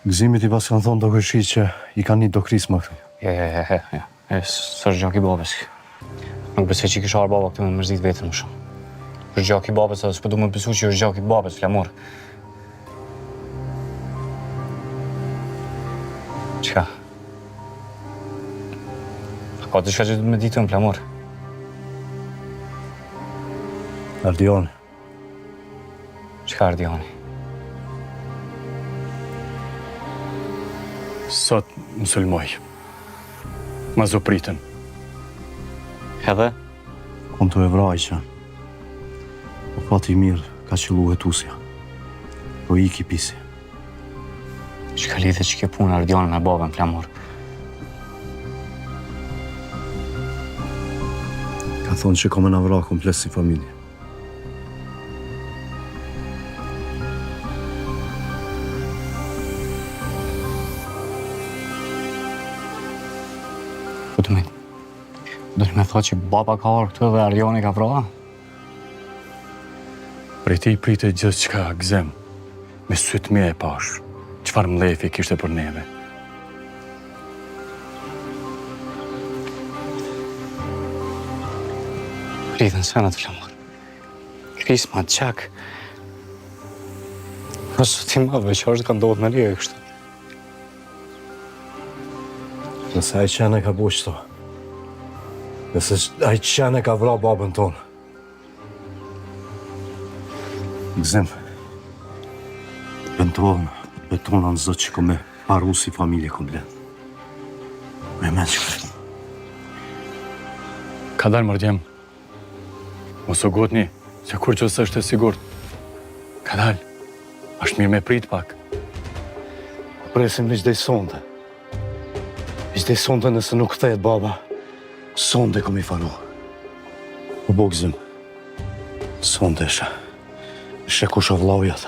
Gëzimit i pas kanë thonë do kërshi që i kanë një do krisma këtu. Së është gjak i babes. Nuk besoj që i kisha arë baba këtu me mërzit vetën më shumë. Është gjak i babes, edhe s'po du me besu që është gjak i babes, flamur. Qka? Ka të shka që du me ditë në flamur? Ardioni. Qka Ardioni? Sot më sulmoj. Ma zopritën. Edhe? Kom të evraj që. Po pati mirë ka qëllu e tusja. Po i ki pisi. Qka lidhe që ke punë Ardioni me babën flamur? Ka thonë që kom e navra komplet si familje. Do të me thot që baba ka orë këtu dhe Ardioni ka vrova? Prej ti i pritë gjithë qka gëzem, me sytë me e pash, qëfar mlefi kishte për neve. Rritën senat flamur. Krisma, qak. Nësë ti madhve që është ka ndodhë me lije kështë. Nëse aj qene ka bo qëto. Nëse aj qene ka vra babën tonë. Gëzim, betona në zëtë që ko me paru si familje komplet. Me men që. Ka dalë mërdjem. Mos o gotni, se kur që është e sigurt. Ka dalë. Ashtë mirë me prit pak. Presim në qdej sonde. Qdej sonde nëse nuk thejet baba. Sonde kom i faru. Po bo gëzim. Sonde ishe. Ishe kusha vlaujat.